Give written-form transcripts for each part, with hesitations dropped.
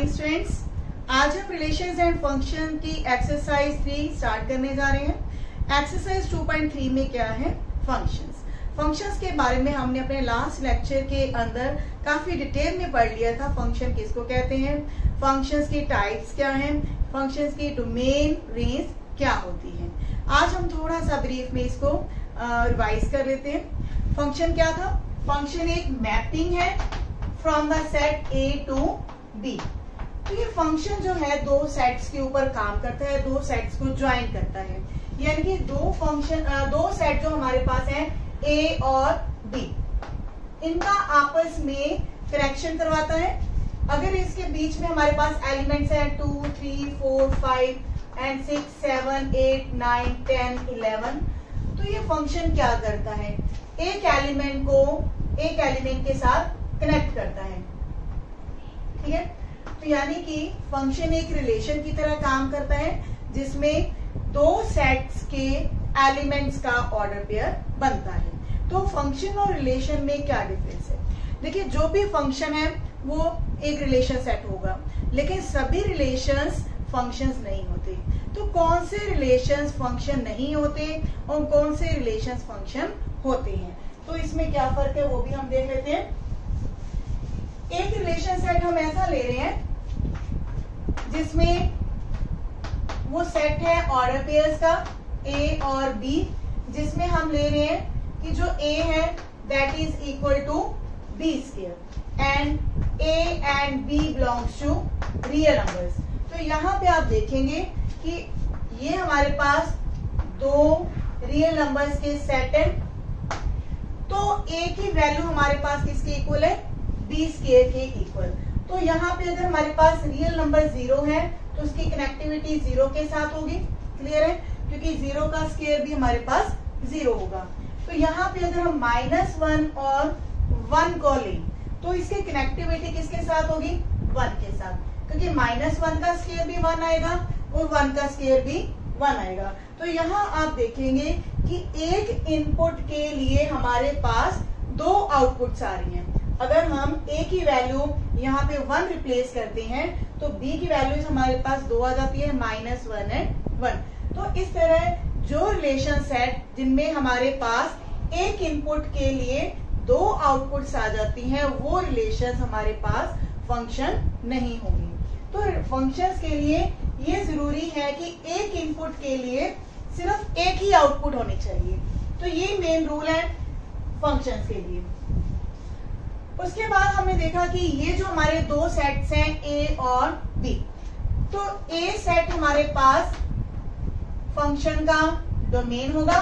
Morning students, आज हम relations and function की एक्सरसाइज 3 स्टार्ट करने जा रहे हैं। एक्सरसाइज 2.3 में क्या है, फंक्शंस। फंक्शंस के बारे में हमने अपने लास्ट लेक्चर के अंदर काफी डिटेल में पढ़ लिया था। फंक्शन किसको कहते हैं, फंक्शंस की टाइप्स क्या हैं, फंक्शंस की डोमेन रेंज क्या होती है। आज हम थोड़ा सा ब्रीफ में इसको रिवाइज कर लेते हैं। फंक्शन क्या था, फंक्शन एक मैपिंग है from the set A to B। तो ये फंक्शन जो है दो सेट्स के ऊपर काम करता है, दो सेट्स को ज्वाइन करता है। यानी कि दो सेट जो हमारे पास है A और B, इनका आपस में कनेक्शन करवाता है। अगर इसके बीच में हमारे पास एलिमेंट्स हैं 2, 3, 4, 5 एंड 6, 7, 8, 9, 10, 11, तो ये फंक्शन क्या करता है, एक एलिमेंट को एक एलिमेंट के साथ कनेक्ट करता है। ठीक है, तो यानी कि फंक्शन एक रिलेशन की तरह काम करता है जिसमें दो सेट्स के एलिमेंट्स का ऑर्डर पेयर बनता है। तो फंक्शन और रिलेशन में क्या डिफरेंस है, देखिए जो भी फंक्शन है वो एक रिलेशन सेट होगा, लेकिन सभी रिलेशंस फंक्शंस नहीं होते। तो कौन से रिलेशंस फंक्शन नहीं होते और कौन से रिलेशंस फंक्शन होते हैं, तो इसमें क्या फर्क है वो भी हम देख लेते हैं। एक रिलेशन सेट हम ऐसा ले रहे हैं जिसमें वो सेट है ऑर्डर पेयर्स का A और B, जिसमें हम ले रहे हैं कि जो A है that is equal to B square and A and B belongs to real numbers. तो यहाँ पे आप देखेंगे कि ये हमारे पास दो रियल नंबर्स के सेट है, तो A की वैल्यू हमारे पास किसके इक्वल है, B स्क्वायर के इक्वल। तो यहाँ पे अगर हमारे पास रियल नंबर 0 है तो उसकी कनेक्टिविटी 0 के साथ होगी। क्लियर है, क्योंकि 0 का स्क्वायर भी हमारे पास 0 होगा। तो यहाँ पे अगर हम -1 और 1 को लें तो इसकी कनेक्टिविटी किसके साथ होगी, 1 के साथ, क्योंकि -1 का स्क्वायर भी 1 आएगा और 1 का स्क्वायर भी 1 आएगा। तो यहाँ आप देखेंगे कि एक इनपुट के लिए हमारे पास दो आउटपुट्स आ रही हैं। अगर हम A की वैल्यू यहाँ पे 1 रिप्लेस करते हैं तो B की वैल्यू हमारे पास 2 आ जाती है, -1 एंड 1। तो इस तरह जो रिलेशन सेट जिनमें हमारे पास एक इनपुट के लिए दो आउटपुट्स आ जाती हैं, वो रिलेशन हमारे पास फंक्शन नहीं होंगे। तो फंक्शंस के लिए ये जरूरी है कि एक इनपुट के लिए सिर्फ एक ही आउटपुट होनी चाहिए। तो ये मेन रूल है फंक्शंस के लिए। उसके बाद हमने देखा कि ये जो हमारे दो सेट्स हैं A और B, तो A सेट हमारे पास फंक्शन का डोमेन होगा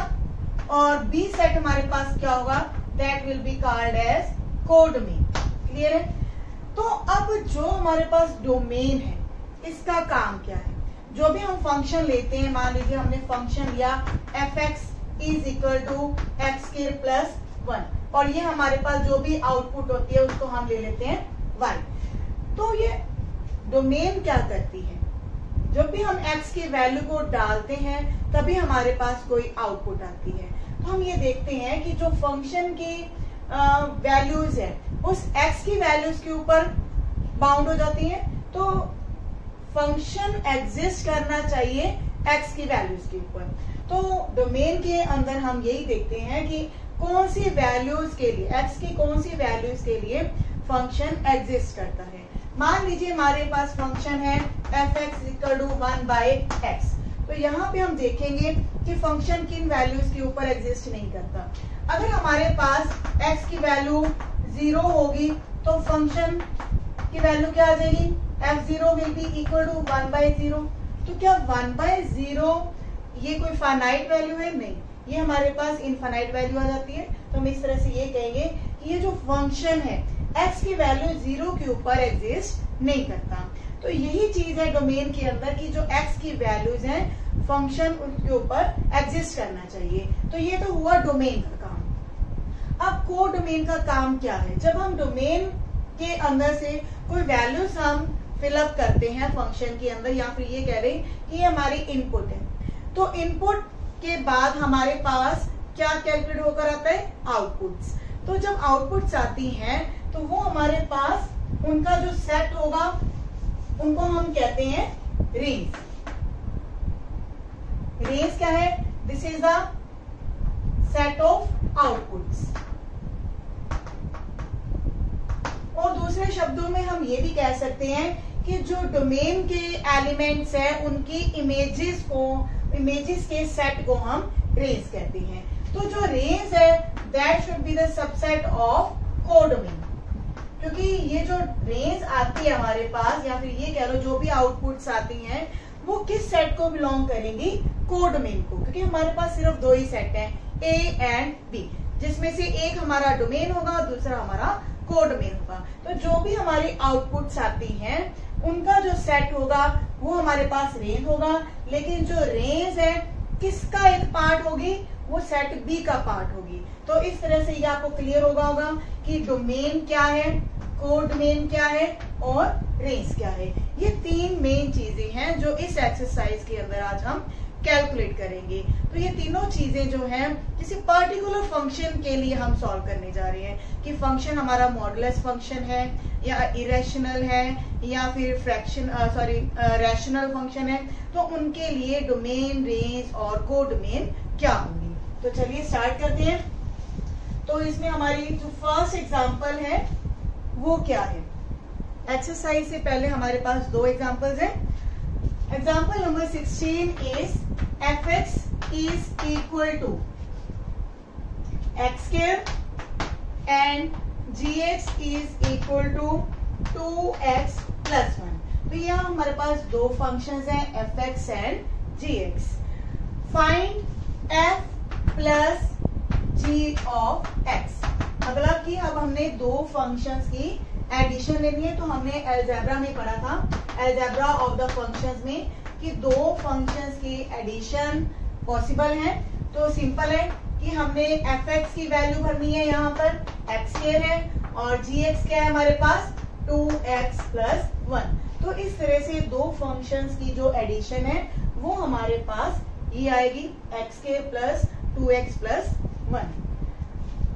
और B सेट हमारे पास क्या होगा, that will be called as codomain. Clear है। तो अब जो हमारे पास डोमेन है इसका काम क्या है, जो भी हम फंक्शन लेते हैं, मान लीजिए हमने फंक्शन लिया f(x) is equal to x² + 1 और ये हमारे पास जो भी आउटपुट होती है उसको हम ले लेते हैं y। तो ये डोमेन क्या करती है, जब भी हम x की वैल्यू को डालते हैं तभी हमारे पास कोई आउटपुट आती है। तो हम ये देखते हैं कि जो फंक्शन की वैल्यूज है उस x की वैल्यूज के ऊपर बाउंड हो जाती है। तो फंक्शन एग्जिस्ट करना चाहिए x की वैल्यूज के ऊपर। तो डोमेन के अंदर हम यही देखते हैं कि कौन सी वैल्यूज के लिए, x की कौन सी वैल्यूज के लिए फंक्शन एग्जिस्ट करता है। मान लीजिए हमारे पास फंक्शन है f(x) = 1/x। तो यहाँ पे हम देखेंगे कि फंक्शन किन वैल्यूज के ऊपर एग्जिस्ट नहीं करता। अगर हमारे पास x की वैल्यू 0 होगी तो फंक्शन की वैल्यू क्या आ जाएगी, f0 will be equal to 1/0। तो क्या 1/0 ये कोई फाइनाइट वैल्यू है, नहीं, ये हमारे पास इनफाइनाइट वैल्यू आ जाती है। तो हम इस तरह से ये कहेंगे कि ये जो फंक्शन है x की वैल्यू 0 के ऊपर एग्जिस्ट नहीं करता। तो यही चीज है डोमेन के अंदर कि जो x की वैल्यूज हैं फंक्शन उनके ऊपर एग्जिस्ट करना चाहिए। तो ये तो हुआ डोमेन का काम। अब कोडोमेन का काम क्या है, जब हम डोमेन के अंदर से कोई वैल्यूज हम फिलअप करते हैं फंक्शन के अंदर, या फिर ये कह रहे हैं कि ये हमारी इनपुट है, तो इनपुट के बाद हमारे पास क्या कैलकुलेट होकर आता है, आउटपुट्स। तो जब आउटपुट्स आती हैं तो वो हमारे पास उनका जो सेट होगा उनको हम कहते हैं रेंज। रेंज क्या है? This is the set of outputs. और दूसरे शब्दों में हम ये भी कह सकते हैं कि जो डोमेन के एलिमेंट्स है उनकी इमेजेस के सेट को हम रेंज कहते हैं। तो जो रेंज है that should be the subset of codomain, क्योंकि ये जो रेंज आती है हमारे पास, या फिर ये कह लो जो भी आउटपुट्स आती हैं वो किस सेट को बिलोंग करेंगी? कोडोमेन को, क्योंकि हमारे पास सिर्फ दो ही सेट हैं, ए एंड बी, जिसमें से एक हमारा डोमेन होगा, दूसरा हमारा कोडोमेन होगा। तो जो भी हमारी आउटपुट्स आती हैं उनका जो सेट होगा वो हमारे पास रेंज होगा, लेकिन जो रेंज है किसका एक पार्ट होगी? वो सेट बी का पार्ट होगी। तो इस तरह से ये आपको क्लियर होगा कि डोमेन क्या है, कोडोमेन क्या है और रेंज क्या है। ये तीन मेन चीजें हैं जो इस एक्सरसाइज के अंदर आज हम कैलकुलेट करेंगे। तो ये तीनों चीजें जो हैं किसी पर्टिकुलर फंक्शन के लिए हम सॉल्व करने जा रहे हैं कि फंक्शन हमारा मॉडुलस फंक्शन है या इरेशनल है या फिर रैशनल फंक्शन है, तो उनके लिए डोमेन, रेंज और कोडोमेन क्या होंगी। तो चलिए स्टार्ट करते हैं। तो इसमें हमारी जो फर्स्ट एग्जांपल है वो क्या है? एक्सरसाइज से पहले हमारे पास दो एग्जांपल्स हैं। Example number 16 is fx is equal to x square and gx is equal to 2x plus 1। तो यहाँ हमारे पास दो फंक्शंस हैं fx and gx। Find f plus g of x। अगला कि अब हमने दो फंक्शंस की एडिशन लेनी है। तो हमने अलजेब्रा में पढ़ा था, अलजेब्रा ऑफ द फंक्शंस में, कि दो फंक्शंस की एडिशन पॉसिबल है। तो सिंपल है कि हमने fx की वैल्यू भरनी है, यहाँ पर x स्क्वायर है और gx क्या है हमारे पास? 2x plus 1। तो इस तरह से दो फंक्शंस की जो एडिशन है वो हमारे पास ये आएगी x square plus 2x plus 1।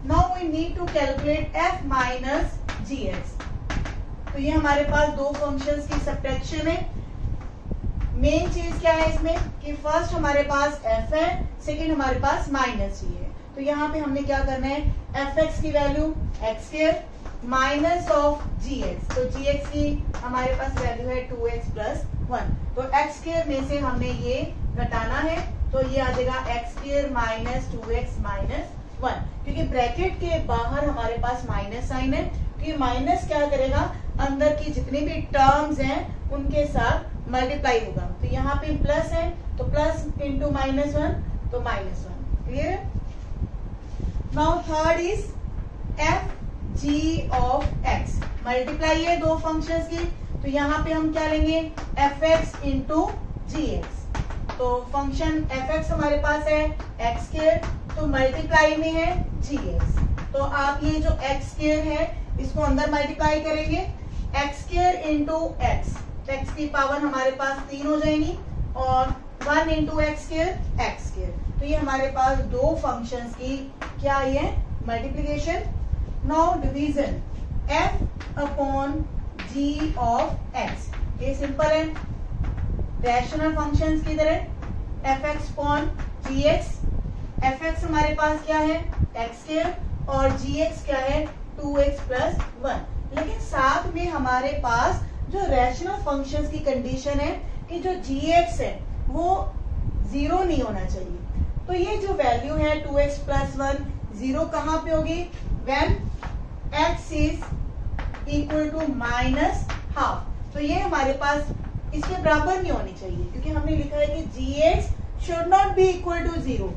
Now we need to calculate f minus gx। तो ये हमारे पास दो फंक्शंस की सब्ट्रैक्शन है। मेन चीज क्या है इसमें कि फर्स्ट हमारे पास f है, सेकंड हमारे पास माइनस g है। तो यहाँ पे हमने क्या करना है? fx की value x square minus of gx। तो gx की हमारे पास वैल्यू है 2x प्लस 1। तो x स्क्वायर में से हमने ये घटाना है, तो ये आ जाएगा x square minus 2x minus 1। क्योंकि ब्रैकेट के बाहर हमारे पास माइनस साइन है, तो माइनस क्या करेगा? अंदर की जितनी भी टर्म्स हैं उनके साथ मल्टीप्लाई होगा। तो यहाँ पे प्लस है तो प्लस इंटू माइनस 1 तो माइनस 1। क्लियर है? Now third is F G of x. Multiply है दो फंक्शंस की, तो यहाँ पे हम क्या लेंगे? एफ एक्स इंटू जी एक्स। तो फंक्शन एफ एक्स हमारे पास है एक्स स्क्वायर, तो मल्टीप्लाई में है जी एक्स। तो आप ये जो एक्स स्क्वायर है इसको अंदर मल्टीप्लाई करेंगे, एक्स स्क्वायर इंटू एक्स, तो एक्स की पावर हमारे पास 3 हो जाएंगी और 1 into x square x square. तो ये हमारे पास दो फंक्शंस की क्या ये multiplication. Now division f upon g of x। ये सिंपल है, रैशनल फंक्शंस की तरह f x अपॉन जी एक्स। f x हमारे पास क्या है? x स्क्वायर और g x क्या है? 2x plus 1। लेकिन साथ में हमारे पास जो रैशनल फंक्शंस की कंडीशन है कि जो gx है वो 0 नहीं होना चाहिए। तो ये जो वैल्यू है 2x प्लस 1 0 कहाँ पे होगी? When x is equal to minus half. तो ये हमारे पास इसके बराबर नहीं होनी चाहिए, क्योंकि हमने लिखा है कि gx should not be equal to 0।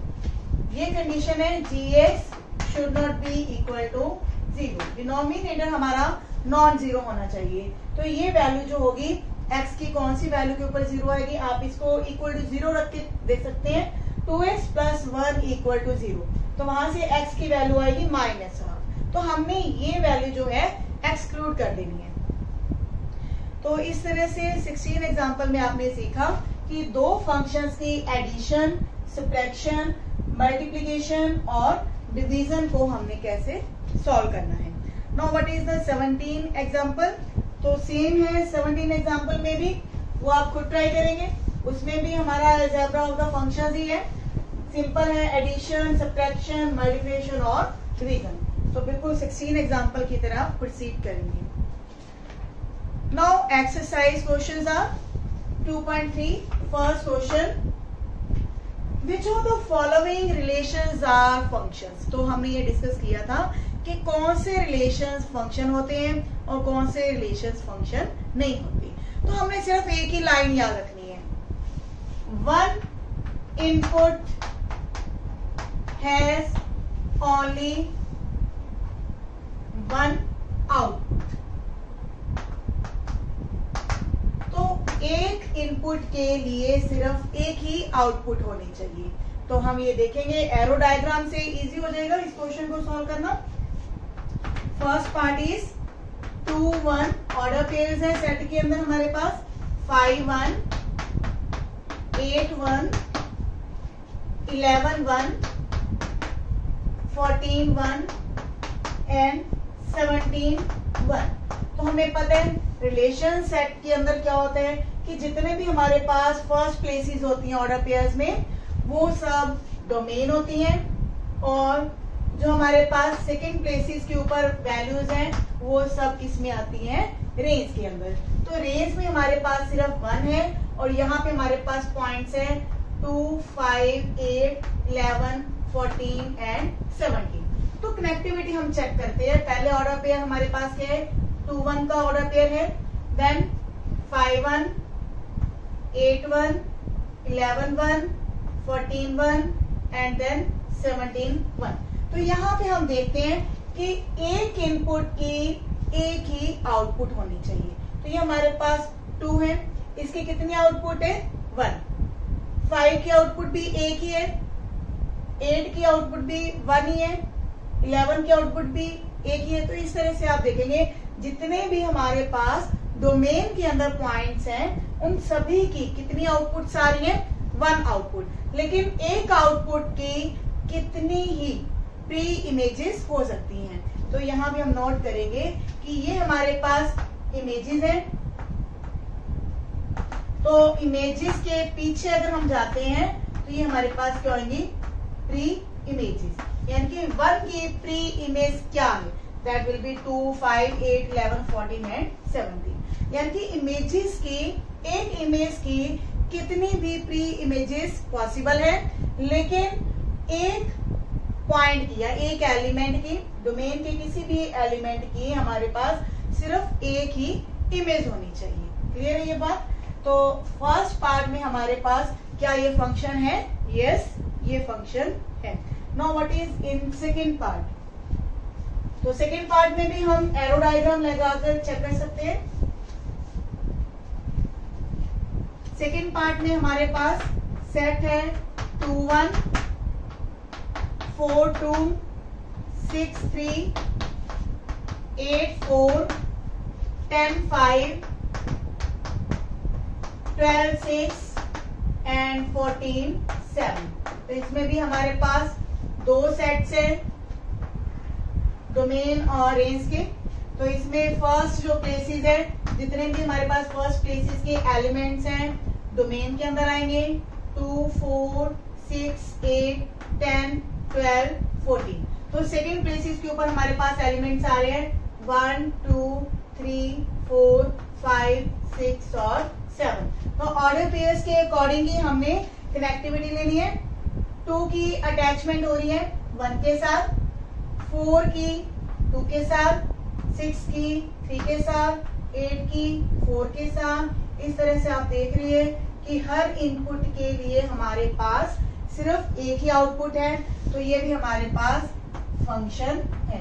ये कंडीशन है, gx should not be equal to 0। Denominator हमारा नॉन 0 होना चाहिए। तो ये वैल्यू जो होगी x की कौन सी वैल्यू के ऊपर 0 आएगी? आप इसको इक्वल टू 0 रख के देख सकते हैं, 2x प्लस 1 इक्वल टू 0। तो वहां से x की वैल्यू आएगी माइनस हाफ। तो हमने ये वैल्यू जो है एक्सक्लूड कर देनी है। तो इस तरह से 16 एग्जांपल में आपने सीखा कि दो फंक्शंस की एडिशन, सब्ट्रैक्शन, मल्टीप्लिकेशन और डिवीजन को हमने कैसे सॉल्व करना है। Now what is the 17 example? तो सेम है 17 एग्जाम्पल में भी, वो आप खुद ट्राई करेंगे। उसमें भी हमारा अलजेब्रा ऑफ द फंक्शंस ही है, सिंपल है, एडिशन, सब्ट्रैक्शन, मल्टीप्लिकेशन और डिवीजन। तो बिल्कुल 16 एग्जाम्पल की तरह प्रोसीड करेंगे। Now exercise questions are 2.3। First question, Which of the following relations are functions? तो हमने ये डिस्कस किया था कि कौन से रिलेशंस फंक्शन होते हैं और कौन से रिलेशंस फंक्शन नहीं होते। तो हमने सिर्फ एक ही लाइन याद रखनी है, one input has only one output. तो एक इनपुट के लिए सिर्फ एक ही आउटपुट होनी चाहिए। तो हम ये देखेंगे एरो डायग्राम से इजी हो जाएगा इस क्वेश्चन को सॉल्व करना। First part is 2 1 order pairs है सेट के अंदर हमारे पास 5 1 8 1 11 1 14 1 एंड 17 1। तो हमें पता है रिलेशन सेट के अंदर क्या होता है कि जितने भी हमारे पास फर्स्ट प्लेसेस होती हैं ऑर्डर पेयर्स में, वो सब डोमेन होती हैं, और जो हमारे पास सेकंड प्लेसेस के ऊपर वैल्यूज हैं वो सब इसमें आती हैं रेंज के अंदर। तो रेंज में हमारे पास सिर्फ 1 है और यहाँ पे हमारे पास पॉइंट्स हैं 2 5 8 11 14 एंड 17। तो कनेक्टिविटी हम चेक करते हैं। पहले ऑर्डर पेयर हमारे पास क्या है, 2 1 का ऑर्डर पेयर है, देन 5 1 8 1 11 1 14 1 एंड देन 17 1। तो यहाँ पे हम देखते हैं कि एक इनपुट की एक ही आउटपुट होनी चाहिए। तो ये हमारे पास 2 है, इसकी कितनी आउटपुट है 1। 5 की आउटपुट भी एक ही है, 8 की आउटपुट भी 1 ही है, 11 की आउटपुट भी एक ही है। तो इस तरह से आप देखेंगे जितने भी हमारे पास डोमेन के अंदर पॉइंट्स हैं उन सभी की कितनी आउटपुट आ रही है 1 आउटपुट। लेकिन एक आउटपुट की कितनी ही प्री इमेजेस हो सकती हैं। तो यहाँ भी हम नोट करेंगे कि ये हमारे पास इमेजेस हैं। तो इमेजेस के पीछे अगर हम जाते हैं तो ये हमारे पास क्या होंगी, प्री इमेजेस, यानी कि 1 की प्री इमेज क्या है, दैट विल बी 2 5 8 11 14 एंड 17। यानी कि इमेजेस की एक इमेज की कितनी भी प्री इमेजेस पॉसिबल है, लेकिन एक पॉइंट की या एक एलिमेंट की, डोमेन के किसी भी एलिमेंट की हमारे पास सिर्फ एक ही इमेज होनी चाहिए। क्लियर है ये बात? तो फर्स्ट पार्ट में हमारे पास क्या ये फंक्शन है? यस, ये फंक्शन है। Now what is in second part? तो सेकेंड पार्ट में भी हम एरो डायग्राम लगाकर चेक कर सकते हैं। सेकेंड पार्ट में हमारे पास सेट है 2 1 4 2 6 3 8 4 10 5 12 6 एंड 14 7। तो इसमें भी हमारे पास 2 सेट्स हैं डोमेन और रेंज के। तो इसमें फर्स्ट जो प्लेसेस है, जितने भी हमारे पास फर्स्ट प्लेसेस के एलिमेंट्स हैं डोमेन के अंदर आएंगे 2 4 6 8 10 12 14। तो सेकंड प्लेसेस के ऊपर हमारे पास एलिमेंट्स आ रहे हैं 1 2 3 4 5 6 और 7। तो ऑर्डर पेयर्स के अकॉर्डिंगली हमने कनेक्टिविटी लेनी है। 2 की अटैचमेंट हो रही है 1 के साथ, 4 की 2 के साथ, 6 की 3 के साथ, 8 की 4 के साथ। इस तरह से आप देख रही है कि हर इनपुट के लिए हमारे पास सिर्फ एक ही आउटपुट है। तो ये भी हमारे पास फंक्शन है।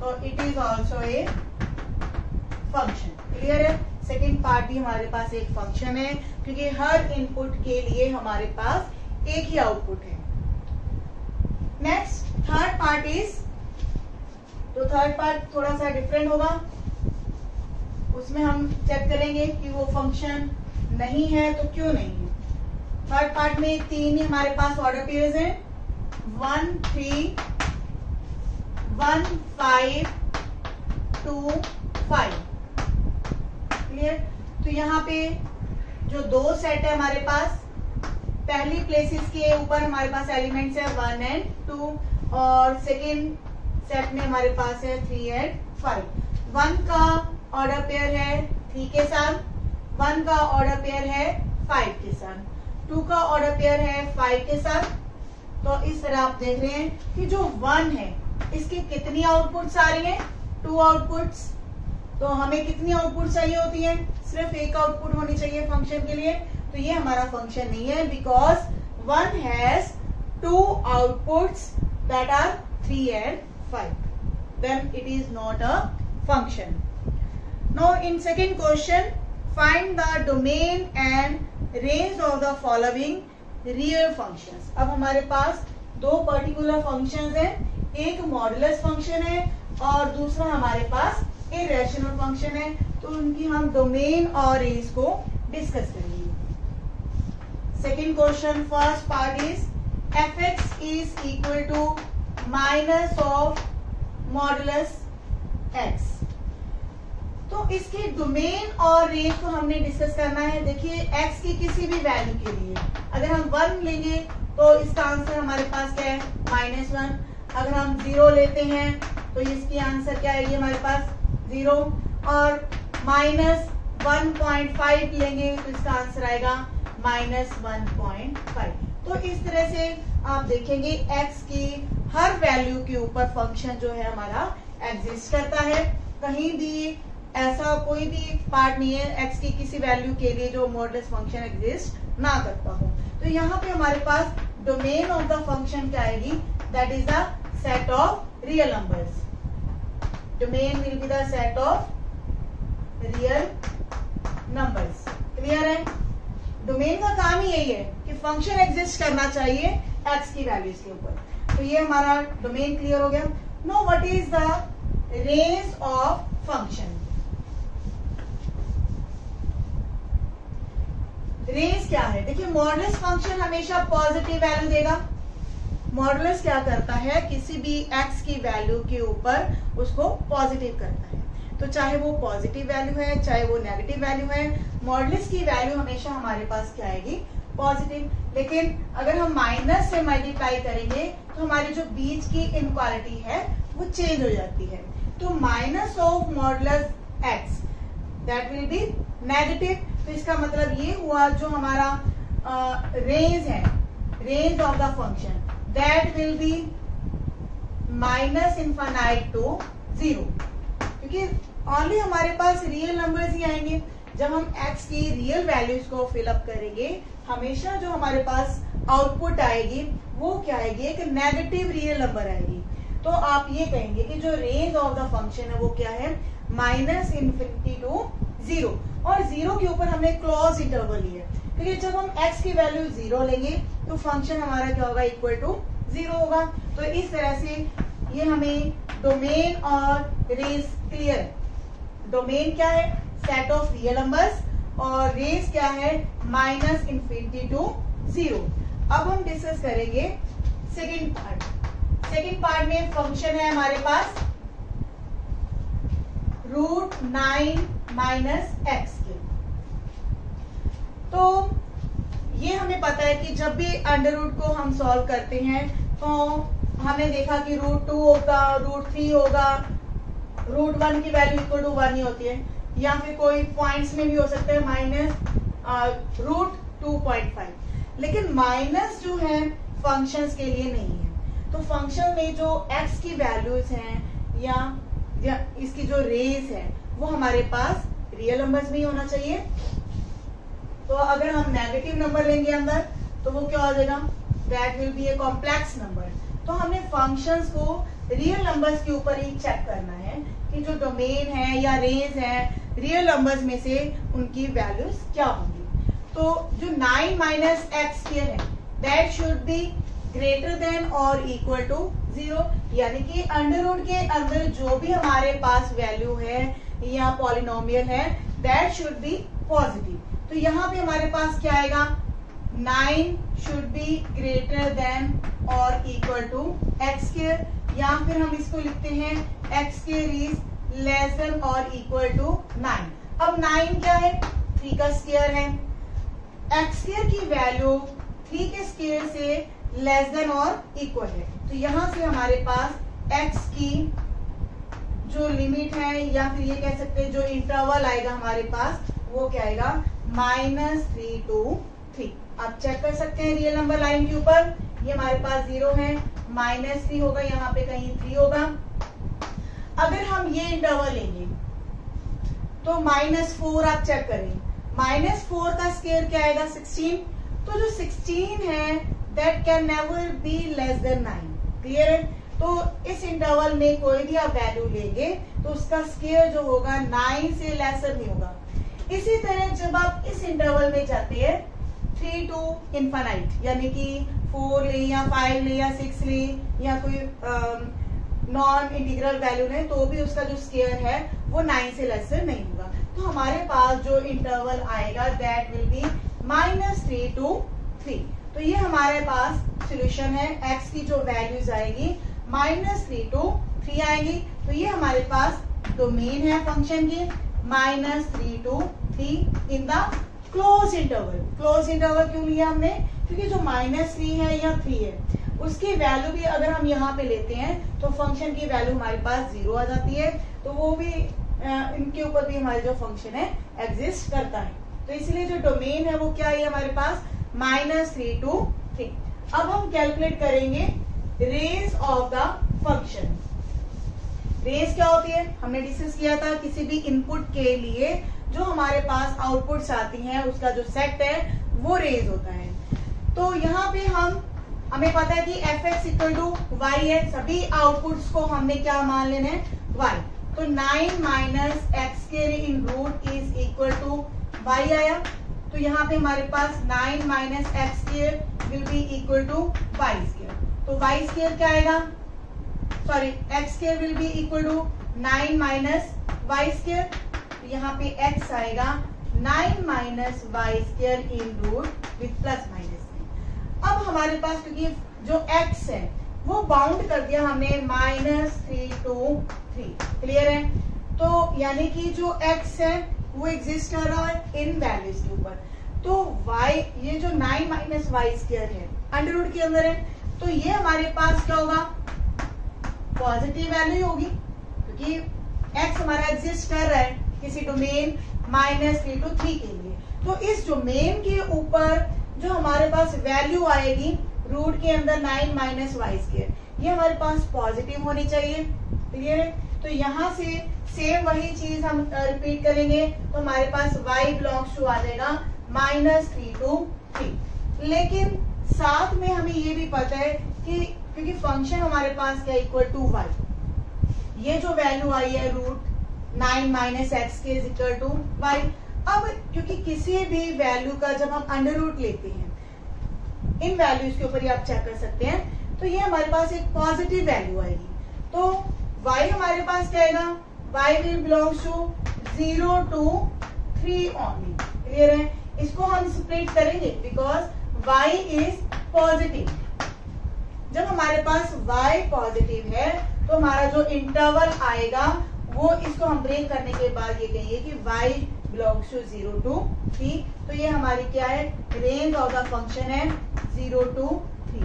तो it is also a function. Clear है? सेकेंड पार्ट भी हमारे पास एक फंक्शन है, क्योंकि हर इनपुट के लिए हमारे पास एक ही आउटपुट है। नेक्स्ट थर्ड पार्ट इज, तो थर्ड पार्ट थोड़ा सा डिफरेंट होगा। उसमें हम चेक करेंगे कि वो फंक्शन नहीं है तो क्यों नहीं है। थर्ड पार्ट में 3 ही हमारे पास ऑर्डर पेयर्स हैं 1 3 1 5 2 5। क्लियर। तो यहाँ पे जो दो सेट है हमारे पास, पहली प्लेसेस के ऊपर हमारे पास एलिमेंट्स है 1 and 2 और सेकेंड सेट में हमारे पास है 3 and 5। 1 का ऑर्डर पेयर है 3 के साथ, 1 का ऑर्डर पेयर है 5 के साथ, 2 का ऑर्डर पेयर है 5 के साथ। तो इस तरह आप देख रहे हैं कि जो 1 है इसकी कितनी आउटपुट्स आ रही हैं, 2 आउटपुट्स। तो हमें कितनी आउटपुट चाहिए होती है, सिर्फ एक आउटपुट होनी चाहिए फंक्शन के लिए। तो ये हमारा फंक्शन नहीं है, because 1 has 2 outputs that are 3 and 5, then it is not a function. Now in second question, find the domain and range of the following real functions. अब हमारे पास दो पर्टिकुलर फंक्शंस हैं, एक मॉडुलस फंक्शन है और दूसरा हमारे पास इरेशनल फंक्शन है। तो उनकी हम डोमेन और रेंज को डिस्कस करेंगे। Second question, first part is fx is equal to minus of modulus x। तो इसके डोमेन और रेंज को हमने डिस्कस करना है। देखिए x की किसी भी वैल्यू के लिए अगर हम 1 लेंगे तो इसका आंसर हमारे पास क्या है, -1। अगर हम 0 लेते हैं तो इसकी आंसर क्या आएगी हमारे पास 0, और -1.5 लेंगे तो इसका आंसर आएगा -1.5। तो इस तरह से आप देखेंगे x की हर वैल्यू के ऊपर फंक्शन जो है हमारा एग्जिस्ट करता है। कहीं भी ऐसा कोई भी पार्ट नहीं है x की किसी वैल्यू के लिए जो मॉडुलस फंक्शन एग्जिस्ट ना करता हो। तो यहाँ पे हमारे पास डोमेन ऑफ द फंक्शन क्या आएगी, that is the set of real numbers. Domain will be the set of real numbers. Clear है। डोमेन का काम ही यही है कि फंक्शन एग्जिस्ट करना चाहिए x की वैल्यूज के ऊपर। तो ये हमारा डोमेन क्लियर हो गया। Know what is the range of function. Range क्या है, देखिए मॉडुलस फंक्शन हमेशा पॉजिटिव वैल्यू देगा। मॉडुलस क्या करता है, किसी भी x की वैल्यू के ऊपर उसको पॉजिटिव करता है। तो चाहे वो पॉजिटिव वैल्यू है चाहे वो नेगेटिव वैल्यू है, मॉडुलस की वैल्यू हमेशा हमारे पास क्या आएगी, पॉजिटिव। लेकिन अगर हम माइनस से मल्टीप्लाई करेंगे तो हमारी जो बीच की इनक्वालिटी है वो चेंज हो जाती है। तो minus of modulus x that will B negative. तो इसका मतलब ये हुआ जो हमारा रेंज है, range of the function that will B -∞ to 0, क्योंकि ओनली हमारे पास रियल नंबर्स ही आएंगे। जब हम x की रियल वैल्यूज को फिलअप करेंगे हमेशा जो हमारे पास आउटपुट आएगी वो क्या आएगी, एक नेगेटिव रियल नंबर आएगी। तो आप ये कहेंगे कि जो रेंज ऑफ द फंक्शन है वो क्या है, -∞ to 0, और 0 के ऊपर हमने क्लोज इंटरवल लिया, क्योंकि जब हम x की वैल्यू 0 लेंगे तो फंक्शन हमारा क्या होगा, इक्वल टू 0 होगा। तो इस तरह से ये हमें डोमेन और रेंज क्लियर है। डोमेन क्या है, सेट ऑफ रियल नंबर्स, और रेंज क्या है, -∞ to 0। अब हम डिस्कस करेंगे सेकेंड पार्ट। सेकेंड पार्ट में फंक्शन है हमारे पास √9 - x। तो ये हमें पता है कि जब भी अंडर रूट को हम सॉल्व करते हैं तो हमने देखा कि √2 होगा, √3 होगा, √1 की वैल्यू इक्वल टू 1 ही होती है, या फिर कोई पॉइंट्स में भी हो सकता है -√2.5। लेकिन माइनस जो है फंक्शंस के लिए नहीं है। तो फंक्शन में जो x की वैल्यूज हैं या इसकी जो रेंज है वो हमारे पास रियल नंबर्स में ही होना चाहिए। तो अगर हम नेगेटिव नंबर लेंगे अंदर तो वो क्या हो जाएगा, that will B a complex number. तो हमें फंक्शंस को रियल नंबर्स के ऊपर ही चेक करना है कि जो डोमेन है या रेंज है रियल नंबर्स में से उनकी वैल्यूज क्या होंगी। तो जो 9 - x है that should be greater than और इक्वल टू 0, यानी कि अंडर रूट के अंदर जो भी हमारे पास वैल्यू है या पॉलिनोमियल है दैट शुड बी पॉजिटिव। तो यहाँ पे हमारे पास क्या आएगा, 9 शुड बी ग्रेटर देन और इक्वल टू x², या फिर हम इसको लिखते हैं x² इज लेस देन और इक्वल टू 9। अब 9 क्या है, 3 का स्क्वायर है। एक्स स्क्वायर की वैल्यू 3 के स्क्वायर से लेस देन और इक्वल है, तो यहां से हमारे पास एक्स की जो लिमिट है या फिर ये कह सकते हैं जो इंटरवल आएगा हमारे पास वो क्या आएगा, -3 to 3। आप चेक कर सकते हैं रियल नंबर लाइन के ऊपर, ये हमारे पास 0 है, -3 होगा, यहाँ पे कहीं 3 होगा। अगर हम ये इंटरवल लेंगे तो -4 आप चेक करें, -4 का स्क्वायर क्या आएगा, 16। तो जो 16 है that can never be less than 9। Clear है? तो इस इंटरवल में कोई भी आप वैल्यू लेंगे तो उसका स्क्वायर जो होगा 9 से लेसर नहीं होगा। इसी तरह जब आप इस इंटरवल में जाते हैं 3 to इनफाइनाइट, यानी कि 4 ले या 5 ले या 6 ले या कोई नॉन इंटीग्रल वैल्यू ले, तो भी उसका जो स्क्वायर है वो 9 से लेसर नहीं होगा। तो हमारे पास जो इंटरवल आएगा दैट विल बी -3 to 3। तो ये हमारे पास सॉल्यूशन है। एक्स की जो वैल्यूज आएगी -3 to 3 आएगी, तो ये हमारे पास डोमेन है फंक्शन की -3 to 3 in the close interval. Close interval क्यों लिया हमने, क्योंकि जो -3 है या 3 है उसकी वैल्यू भी अगर हम यहाँ पे लेते हैं तो फंक्शन की वैल्यू हमारे पास 0 आ जाती है, तो वो भी इनके ऊपर भी हमारे जो फंक्शन है एग्जिस्ट करता है। तो इसलिए जो डोमेन है वो क्या है हमारे पास -3 to 3। अब हम कैलकुलेट करेंगे range of the function. Range क्या होती है, हमने डिस्कस किया था, किसी भी इनपुट के लिए जो हमारे पास आउटपुट्स आती हैं उसका जो सेट है वो रेंज होता है। तो यहाँ पे हमें पता है कि fx इक्वल टू y है, सभी आउटपुट्स को हमने क्या मान लेना है, y। तो 9 minus x square in root is equal to y आया। तो यहाँ पे हमारे पास 9 minus x square will be equal to y square. तो y स्क्वायर क्या आएगा, sorry x square will be equal to 9 minus y square. तो यहाँ पे x आएगा 9 minus y square in root with plus minus. अब हमारे पास क्योंकि जो x है वो बाउंड कर दिया हमने -3 to 3। क्लियर है? तो यानी कि जो x है वो एग्जिस्ट कर रहा है इन वैल्यूज के ऊपर। तो y, ये जो 9 माइनस y स्क्वायर है अंडर रूट के अंदर है, तो ये हमारे पास क्या होगा, पॉजिटिव वैल्यू होगी, क्योंकि x हमारा एग्जिस्ट कर रहा है किसी डोमेन -3 to 3 के लिए। तो इस डोमेन के ऊपर जो हमारे पास वैल्यू आएगी रूट के अंदर 9 माइनस वाई स्क्वायर, ये हमारे पास पॉजिटिव होनी चाहिए। क्लियर है? तो यहाँ से सेम वही चीज हम रिपीट करेंगे, तो हमारे पास y बिलोंग्स टू आ जाएगा -3 to 3। लेकिन साथ में हमें ये भी पता है कि क्योंकि फंक्शन हमारे पास क्या इक्वल टू y, ये जो वैल्यू आई है रूट 9 माइनस एक्स के इक्वल टू y। अब क्योंकि किसी भी वैल्यू का जब हम अंडर रूट लेते हैं, इन वैल्यूज के ऊपर ही आप चेक कर सकते हैं, तो ये हमारे पास एक पॉजिटिव वैल्यू आएगी। तो y हमारे पास क्या आएगा, y will belongs to 0 to 3 only. Clear है? इसको हम स्प्लिट करेंगे बिकॉज y इज पॉजिटिव। जब हमारे पास y पॉजिटिव है तो हमारा जो इंटरवल आएगा वो इसको हम ब्रेक करने के बाद ये कहेंगे कि y बिलोंग्स टू 0 to 3। तो ये हमारी क्या है, रेंज ऑफ द फंक्शन है 0 to 3।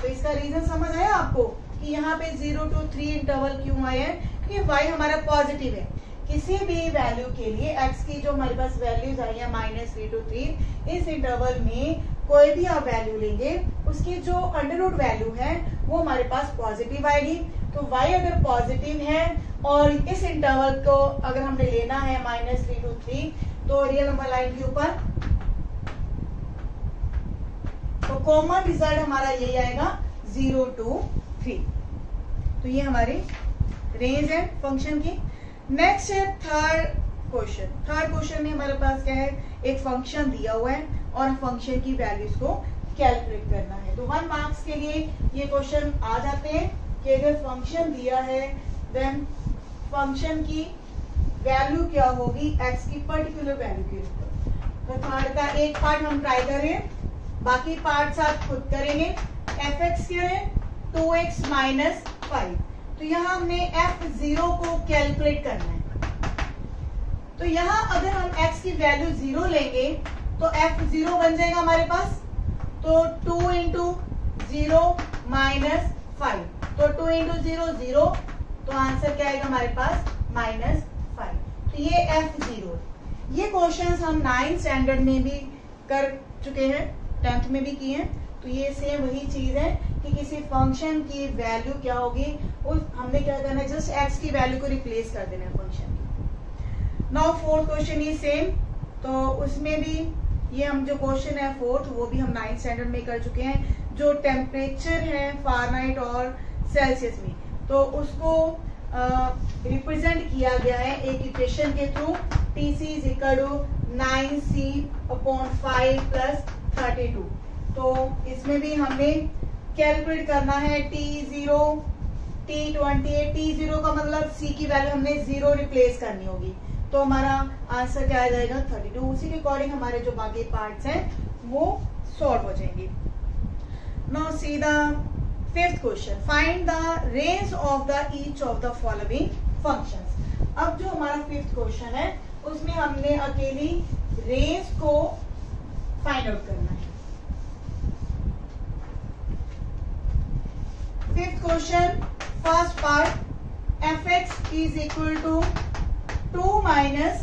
तो इसका रीजन समझ आया आपको कि यहाँ पे 0 to 3 इंटरवल क्यों आया है, क्योंकि y हमारा पॉजिटिव है। किसी भी वैल्यू के लिए x की जो हमारे पास वैल्यूज आई है -3 to 3, इस इंटरवल में कोई भी आप वैल्यू लेंगे उसकी जो अंडर रूट वैल्यू है वो हमारे पास पॉजिटिव आएगी। तो y अगर पॉजिटिव है और इस इंटरवल को अगर हमने लेना है -3 to 3, तो रियल नंबर लाइन के ऊपर तो कॉमन रिजल्ट हमारा यही आएगा 0 to 3। तो ये हमारी रेंज है फंक्शन की। नेक्स्ट है थर्ड क्वेश्चन। थर्ड क्वेश्चन में हमारे पास क्या है, एक फंक्शन दिया हुआ है और फंक्शन की वैल्यूज को कैलकुलेट करना है। तो 1 मार्क्स के लिए ये क्वेश्चन आ जाते हैं कि अगर फंक्शन दिया है देन फंक्शन की वैल्यू क्या होगी x की पर्टिकुलर वैल्यू के ऊपर। तो थर्ड का एक पार्ट हम ट्राई करें, बाकी पार्ट्स आप खुद करेंगे। fx क्या है, 2x - 5। तो यहाँ हमने f0 को कैलकुलेट करना है। तो यहाँ अगर हम x की वैल्यू 0 लेंगे तो f 0 बन जाएगा हमारे पास। तो 2 इंटू 0 माइनस 5, तो 2 इंटू 0 0, तो आंसर क्या आएगा हमारे पास -5। तो ये f0। ये क्वेश्चंस हम 9th स्टैंडर्ड में भी कर चुके हैं, 10th में भी किए हैं। तो ये सेम वही चीज है कि किसी फंक्शन की वैल्यू क्या होगी, उस हमने क्या करना है, जस्ट x की वैल्यू को रिप्लेस कर देना है फंक्शन की। नाउ फोर्थ क्वेश्चन ही सेम, तो उसमें भी ये हम जो क्वेश्चन है फोर्थ, वो भी हम 9th स्टैंडर्ड में कर चुके हैं। जो टेम्परेचर है फ़ारेनहाइट और सेल्सियस में, तो उसको रिप्रेजेंट किया गया है एक इक्वेशन के through, TC is equal to 9C/5 + 32। तो इसमें भी हमने कैलकुलेट करना है T0, T28। T0 का मतलब C की वैल्यू हमने 0 रिप्लेस करनी होगी, तो हमारा आंसर क्या आ जाएगा 32। उसी के अकॉर्डिंग हमारे जो बाकी पार्ट्स हैं वो सॉल्व हो जाएंगे। Now see the fifth question, find the range of the each of the following functions. अब जो हमारा फिफ्थ क्वेश्चन है उसमें हमने अकेली रेंज को फाइंड आउट करना है। Fifth question, first part, fx is equal to 2 minus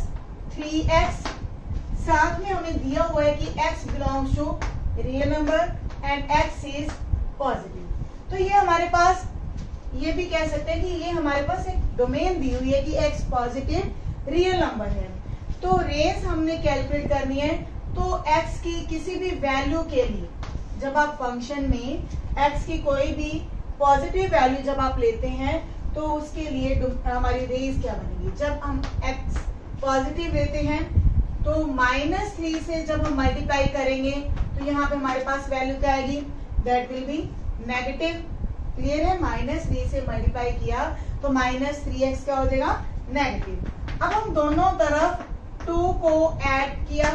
3x। साथ में हमें दिया हुआ है कि x belongs to real number and x is positive. तो ये हमारे पास, ये भी कह सकते हैं कि ये हमारे पास एक डोमेन दी हुई है कि x पॉजिटिव रियल नंबर है। तो रेंज हमने कैलकुलेट करनी है, तो x की किसी भी वैल्यू के लिए जब आप फंक्शन में x की कोई भी पॉजिटिव वैल्यू जब आप लेते हैं तो उसके लिए हमारी रेंज क्या बनेगी। जब हम x पॉजिटिव लेते हैं तो -3 से जब हम मल्टीप्लाई करेंगे तो यहाँ पे हमारे पास वैल्यू क्या आएगी, that will B negative. Clear है, -3 से मल्टीप्लाई किया तो -3x क्या हो जाएगा, नेगेटिव। अब हम दोनों तरफ 2 को ऐड किया,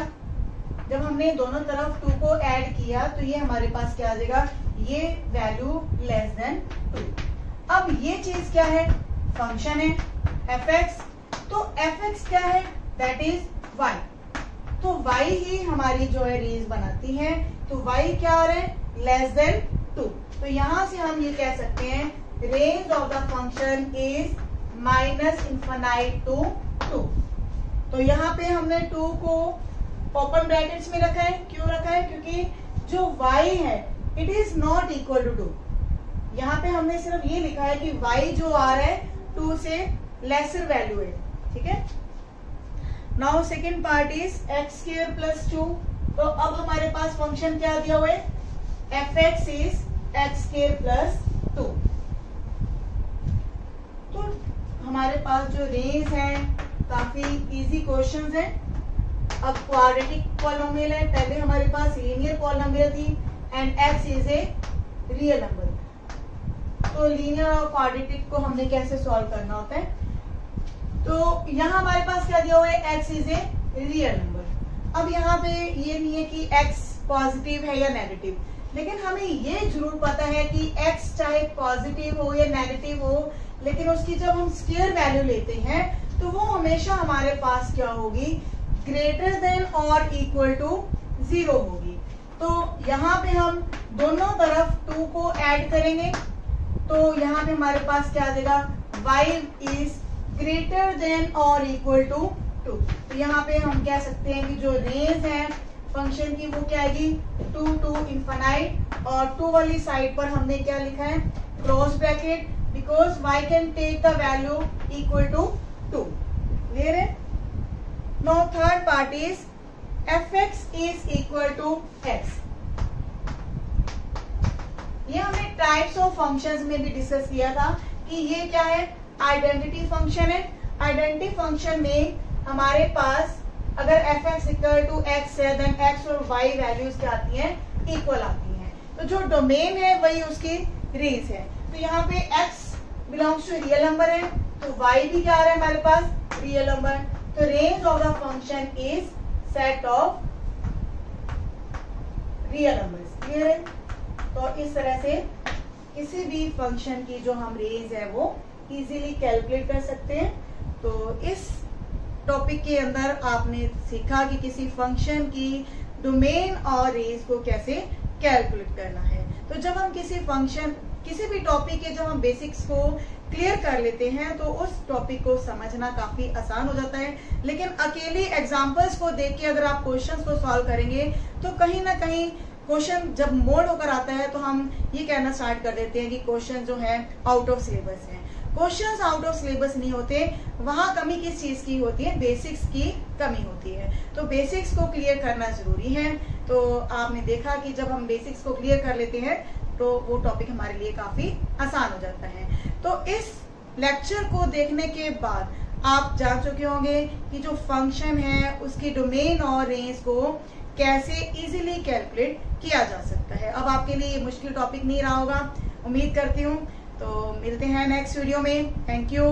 जब हमने दोनों तरफ 2 को ऐड किया तो ये हमारे पास क्या आ जाएगा, ये वैल्यू <2। अब ये चीज क्या है, फंक्शन है fx, तो fx क्या है, दैट इज y। तो y ही हमारी जो है रेंज बनाती है, तो y क्या आ रहा है, <2। तो यहां से हम ये कह सकते हैं range of the function is -∞ to 2। तो यहाँ पे हमने 2 को ओपन ब्रैकेट्स में रखा है, क्यों रखा है, क्योंकि जो y है it is not equal to 2। यहाँ पे हमने सिर्फ ये लिखा है कि y जो आ रहा है 2 से लेसर वैल्यू है, ठीक है। Now second part is x² + 2। तो अब हमारे पास फंक्शन क्या दिया हुआ है, fx इज x² + 2। तो हमारे पास जो रेंज है काफी इजी क्वेश्चंस है। अब क्वाड्रेटिक पॉलिनोमियल है, पहले हमारे पास लीनियर पॉलिनोमियल थी and x is a real number. तो लीनियर और क्वाड्रेटिक को हमने कैसे सॉल्व करना होता है, तो यहाँ हमारे पास क्या दिया हुआ है, x is a real number. अब यहाँ पे ये नहीं है कि x पॉजिटिव है या नेगेटिव, लेकिन हमें ये जरूर पता है कि x चाहे पॉजिटिव हो या नेगेटिव हो, लेकिन उसकी जब हम स्क्वायर वैल्यू लेते हैं तो वो हमेशा हमारे पास क्या होगी, ग्रेटर देन और इक्वल टू 0 होगी। तो यहाँ पे हम दोनों तरफ 2 को ऐड करेंगे, तो यहाँ पे हमारे पास क्या आ जाएगा, y इज ग्रेटर देन और इक्वल टू 2। तो यहाँ पे हम कह सकते हैं कि जो रेंज है फंक्शन की वो क्या आएगी, 2 to ∞, और 2 वाली साइड पर हमने क्या लिखा है, close bracket, because y can take the value equal to 2। Clear है। Now third part is fx is equal to x। ये हमने टाइप्स ऑफ फंक्शंस में भी डिस्कस किया था कि ये क्या है, आइडेंटिटी फंक्शन है। आइडेंटिटी फंक्शन में हमारे पास अगर fx इक्वल टू x है, देन x और y वैल्यूज क्या आती हैं, इक्वल आती हैं। तो जो डोमेन है वही उसकी रेंज है। तो यहाँ पे x belongs to real number है, तो y भी क्या आ रहा है हमारे पास, रियल नंबर। तो range of the function is set of real numbers. Clear है। तो इस तरह से किसी भी फंक्शन की जो हम रेंज है वो इजीली कैलकुलेट कर सकते हैं। तो इस टॉपिक के अंदर आपने सीखा कि किसी फंक्शन की डोमेन और रेंज को कैसे कैलकुलेट करना है। तो जब हम किसी भी टॉपिक के जब हम बेसिक्स को क्लियर कर लेते हैं तो उस टॉपिक को समझना काफी आसान हो जाता है। लेकिन अकेली एग्जांपल्स को देख के अगर आप क्वेश्चंस को सॉल्व करेंगे तो कहीं ना कहीं क्वेश्चन जब मोड होकर आता है तो हम ये कहना स्टार्ट कर देते हैं कि क्वेश्चन जो है आउट ऑफ सिलेबस है। क्वेश्चंस आउट ऑफ सिलेबस नहीं होते, वहां कमी किस चीज की होती है, बेसिक्स की कमी होती है। तो बेसिक्स को क्लियर करना जरूरी है। तो आपने देखा कि जब हम बेसिक्स को क्लियर कर लेते हैं तो वो टॉपिक हमारे लिए काफी आसान हो जाता है। तो इस लेक्चर को देखने के बाद आप जान चुके होंगे कि जो फंक्शन है उसकी डोमेन और रेंज को कैसे इजीली कैलकुलेट किया जा सकता है। अब आपके लिए मुश्किल टॉपिक नहीं रहा होगा, उम्मीद करती हूँ। तो मिलते हैं नेक्स्ट वीडियो में। Thank you.